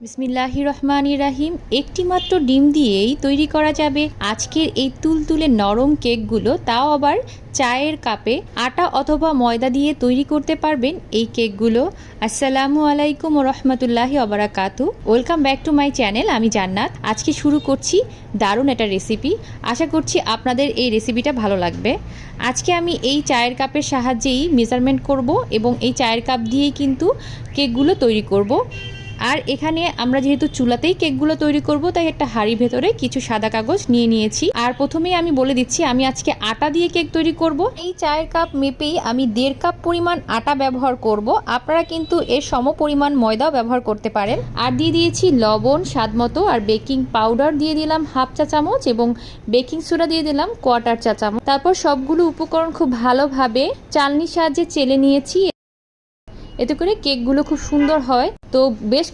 বিসমিল্লাহির রহমানির রাহিম। একটি মাত্র ডিম দিয়েই তৈরি করা যাবে আজকের এই তুলতুলে নরম কেকগুলো, তাও আবার চায়ের কাপে। আটা অথবা ময়দা দিয়ে তৈরি করতে পারবেন এই কেকগুলো। আসসালামু আলাইকুম রহমতুল্লাহি ওবারাকাতু। Welcome back to my channel. আমি জান্নাত। আজকে শুরু করছি দারুণ একটা রেসিপি। আশা করছি আপনাদের এই রেসিপিটা ভালো লাগবে। আজকে আমি এই চায়ের কাপের সাহায্যেই মেজারমেন্ট করব এবং এই চায়ের কাপ দিয়েই কিন্তু কেকগুলো তৈরি করব। আর এখানে আমরা যেহেতু চুলাতেই কেকগুলো তৈরি করব, তাই একটা হাঁড়ির ভেতরে কিছু সাদা কাগজ নিয়ে নিয়েছি। আর প্রথমেই আমি বলে দিচ্ছি, আমি আজকে আটা দিয়ে কেক তৈরি করব। এই চায়ের কাপ মেপেই আমি 1.5 কাপ পরিমাণ আটা ব্যবহার করব। আপনারা কিন্তু এর সম পরিমাণ ময়দাও ব্যবহার করতে পারেন। আর দিয়ে দিয়েছি লবণ স্বাদ মতো, আর বেকিং পাউডার দিয়ে দিলাম 1/2 চা চামচ এবং বেকিং সোডা দিয়ে দিলাম 1/4 চা চামচ। তারপর সবগুলো উপকরণ খুব ভালোভাবে চালনির সাহায্যে চেলে নিয়েছি। এতে করে কেকগুলো খুব সুন্দর হয়। তো বেশ